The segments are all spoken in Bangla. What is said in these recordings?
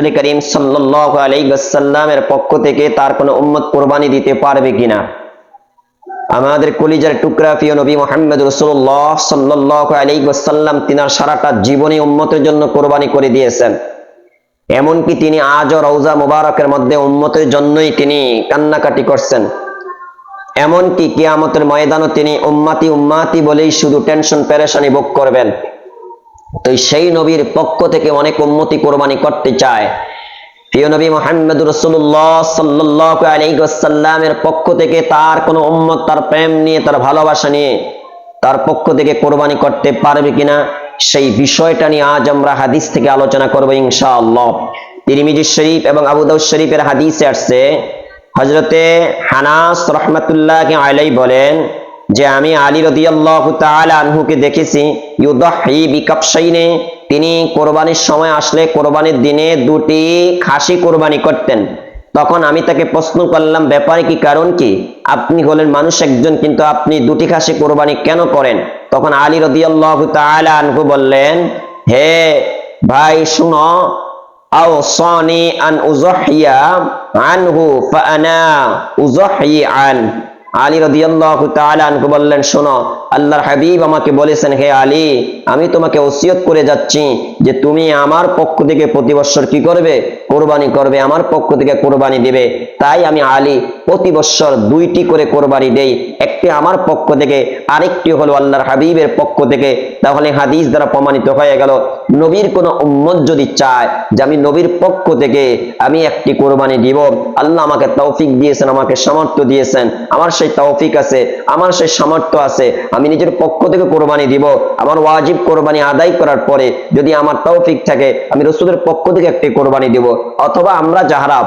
রাসূল করিম সাল্লাল্লাহু আলাইহি ওয়াসাল্লামের পক্ষ থেকে তার কোনো উম্মত কুরবানি দিতে পারবে কিনা। আমাদের কলিজার টুকরা প্রিয় নবী মুহাম্মদ রাসূলুল্লাহ সাল্লাল্লাহু আলাইহি ওয়াসাল্লাম তিনার সারাটা জীবনী উম্মতের জন্য কুরবানি করে দিয়েছেন। এমনকি তিনি আজও রওজা মুবারকের মধ্যে উম্মতের জন্যই তিনি কান্নাকাটি করছেন। এমনকি কিয়ামতের ময়দানও তিনি উম্মতি উম্মতি বলেই শুধু টেনশন পেরেশানি ভোগ করবেন। তো সেই নবীর পক্ষ থেকে অনেক উম্মতি কুরবানি করতে চায়। প্রিয় নবী মুহাম্মদ রাসূলুল্লাহ সাল্লাল্লাহু আলাইহি ওয়াসাল্লামের পক্ষ থেকে তার কোন উম্মত তার প্রেম নিয়ে, তার ভালোবাসা নিয়ে তার পক্ষ থেকে কুরবানি করতে পারবে কিনা, সেই বিষয়টা নিয়ে আজ আমরা হাদিস থেকে আলোচনা করব ইনশাআল্লাহ। তিরমিজি শরীফ এবং আবু দাউদ শরীফের হাদিসে আসছে, হযরতে হানাস রাহমাতুল্লাহি আলাইহি বলেন যে আমি আলী রাদিয়াল্লাহু তাআলা আনহুকে দেখেছি ইউদাহি বিকাবশাইনে, তিনি কোরবানির সময় আসলে কোরবানির দিনে দুটি খাসি কোরবানি করতেন। তখন আমি তাকে প্রশ্ন করলাম, ব্যাপারে কি, কারণ কি? আপনি হলেন মানুষ একজন, কিন্তু আপনি দুটি খাসি কোরবানি কেন করেন? তখন আলী রাদিয়াল্লাহু তাআলা আনহু বললেন, হে ভাই শুনো, আও সানি আন উযহিয়া আনহু ফাআনা উযহি আন। আলী রাদিয়াল্লাহু তাআলা আনহু বললেন, শোনো, আল্লাহর হাবিব আমাকে বলেছেন, হে আলী, আমি তোমাকে ওসিয়ত করে যাচ্ছি যে তুমি আমার পক্ষ থেকে প্রতি বছর কি করবে? কোরবানি করবে, আমার পক্ষ থেকে কোরবানি দিবে। তাই আমি আলী প্রতি বছর দুইটি করে কোরবানি দেই, একটি আমার পক্ষ থেকে, আরেকটি হলো আল্লাহর হাবিবের পক্ষ থেকে। তাহলে হাদিস দ্বারা প্রমাণিত হয়ে গেল, নবীর কোন উম্মত যদি চায় যে আমি নবীর পক্ষ থেকে আমি একটি কোরবানি দিব, আল্লাহ আমাকে তৌফিক দিয়েছেন, আমাকে সামর্থ্য দিয়েছেন, আমার সেই তৌফিক আছে, আমার সেই সামর্থ্য আছে, আমি নিজের পক্ষ থেকে কোরবানি দিব। আমার ওয়াজিব কোরবানি আদায় করার পরে যদি আমার তৌফিক থাকে আমি রাসূলের পক্ষ থেকে একটি কোরবানি দিব। অথবা আমরা যাহারা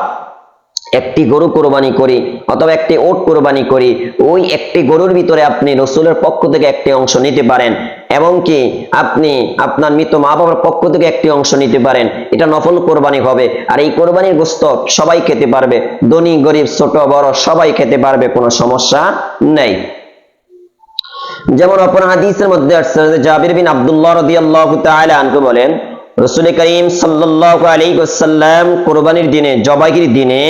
একটি গরু কোরবানি করি অথবা একটি ওট কোরবানি করি, ওই একটি গরুর ভিতরে আপনি রাসূলের পক্ষ থেকে একটি অংশ নিতে পারেন, এমনকি আপনি আপনার মৃত মা বাবার পক্ষ থেকে একটি অংশ নিতে পারেন। এটা নফল কোরবানি হবে। আর এই কোরবানির গোশত সবাই খেতে পারবে, ধনী গরিব ছোট বড় সবাই খেতে পারবে, কোনো সমস্যা নেই। যেমন অপর হাদিসের মধ্যে আসছে, জাবির বিন আব্দুল্লাহ রাদিয়াল্লাহু তাআলা আনহু বলেন, রাসূল করিম সাল্লাল্লাহু আলাইহি ওয়াসাল্লাম কুরবানির দিনে, জবাইয়ের দিনে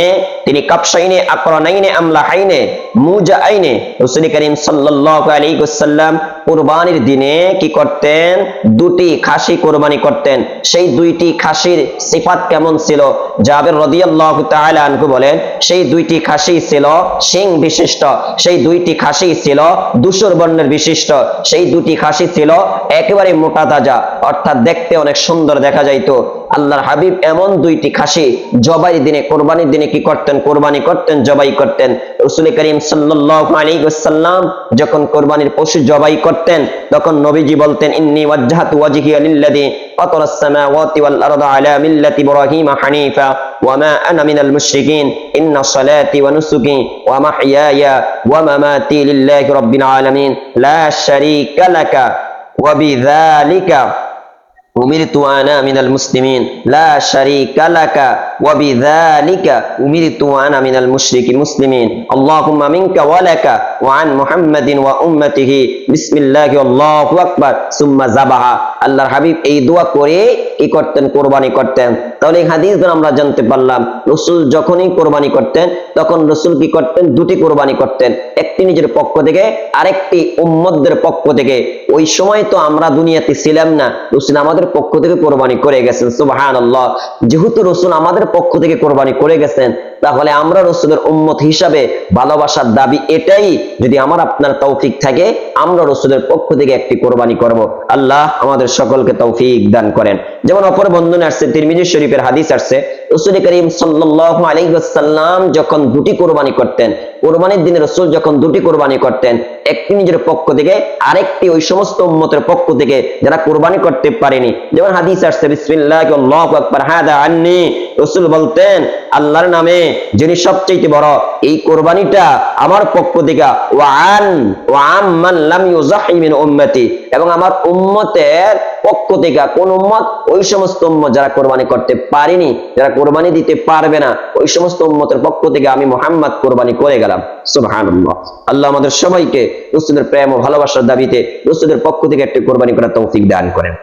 তিনি কাবশাইনে আকরানাইনে আমলাহাইনে মুজাআইনে, রাসূল করিম সাল্লাল্লাহু আলাইহি ওয়াসাল্লাম কুরবানির দিনে কি করতেন? দুটি খাসি কুরবানি করতেন। সেই দুইটি খাসির সিফাত কেমন ছিল? জাবির রাদিয়াল্লাহু তাআলা আনহু বলেন, সেই দুইটি খাসি ছিল শিং বিশিষ্ট, সেই দুইটি খাসি ছিল ধূসর বর্ণের বিশিষ্ট, সেই দুটি খাসি ছিল একেবারে মোটা তাজা, অর্থাৎ দেখতে অনেক সুন্দর দেখা যাইতো। আল্লাহর হাবিব এমন দুইটি খাসি জবাই দিনে, কোরবানির দিনে কি করতেন? কোরবানি করতেন, জবাই করতেন। রাসূল করিম সাল্লাল্লাহু আলাইহি ওয়াসাল্লাম যখন কোরবানির পশু জবাই করতেন তখন নবীজি বলতেন, ইন্নী ওয়াজজাহতু ওয়াজহিয়া লিল্লাযী ফাতারাস সামাওয়াতি ওয়াল আরদা আলা মিল্লাতি ইব্রাহিম হানিফা ওয়া মা আনা মিনাল মুশরিকিন ইন্না সালাতি ওয়া নুসুকি ওয়া মাহইয়ায়া ওয়া মামাতি লিল্লাহি রাব্বিল আলামিন লা শারীকা লাকা ওয়া বিযালিকা উমিরতু আনা মিনাল মুসলিমিন লা শারীকা লাকা ওয়া বিযালিকা উমিরতু আনা মিনাল মুশরিকিন মুসলিমিন আল্লাহুম্মা মিনকা ওয়া লাকা ওয়া আন মুহাম্মাদিন ওয়া উম্মতিহি বিসমিল্লাহি আল্লাহু আকবার সুম্মা যাবাহা। আল্লাহর হাবিব এই দোয়া করে কি করতেন? কোরবানি করতেন। তাহলে এই হাদিস দ্বারা আমরা জানতে পারলাম, রাসূল যখনই কোরবানি করতেন তখন রাসূল কি করতেন? দুটি কোরবানি করতেন, একটি নিজের পক্ষ থেকে, আরেকটি উম্মতদের পক্ষ থেকে। ওই সময় তো আমরা দুনিয়াতে ছিলাম না, রাসূল আমাদের পক্ষ থেকে কোরবানি করে গেছেন। সুবহানাল্লাহ। যেহেতু রাসূল আমাদের পক্ষ থেকে কোরবানি করে গেছেন, তাহলে আমরা রাসূলের উম্মত হিসাবে ভালোবাসার দাবি এটাই, যদি আমার আপনার তৌফিক থাকে আমরা রাসূলের পক্ষ থেকে একটি কোরবানি করব। আল্লাহ আমাদের সকলকে তৌফিক দান করেন। যেমন অপর বর্ণনায় আসছে, তিরমিজি শরীফের হাদিস আসছে, রাসূল করিম সাল্লাল্লাহু আলাইহি ওয়াসাল্লাম যখন দুটি কোরবানি করতেন, কোরবানির দিনে রাসূল যখন দুটি কোরবানি করতেন, একটি নিজের পক্ষ থেকে, আরেকটি ওই সমস্ত উম্মতের পক্ষ থেকে যারা কোরবানি করতে পারেনি। যেমন হাদিস আসছে, বিসমিল্লাহি আল্লাহু আকবার হাদা আন্নি, রাসূল বলতেন, আল্লাহর নামে যিনি সবচেয়ে বড়, এই কোরবানিটা আমার পক্ষ থেকে, ওয়া আম্মান লাম ইউযাহি মিন উম্মতি, এবং আমার উম্মতের পক্ষ থেকে। কোন উম্মত? ওই সমস্ত উম্মত যারা কোরবানি করতে পারেনি, যারা কোরবানি দিতে পারবে না, ওই সমস্ত উম্মতের পক্ষ থেকে আমি মুহাম্মদ কোরবানি করে গেলাম। সুবহানাল্লাহ। আল্লাহ আমাদের সবাইকে রাসূলের প্রেম ও ভালোবাসার দাবিতে রাসূলের পক্ষ থেকে একটি কোরবানি করার তৌফিক দান করেন।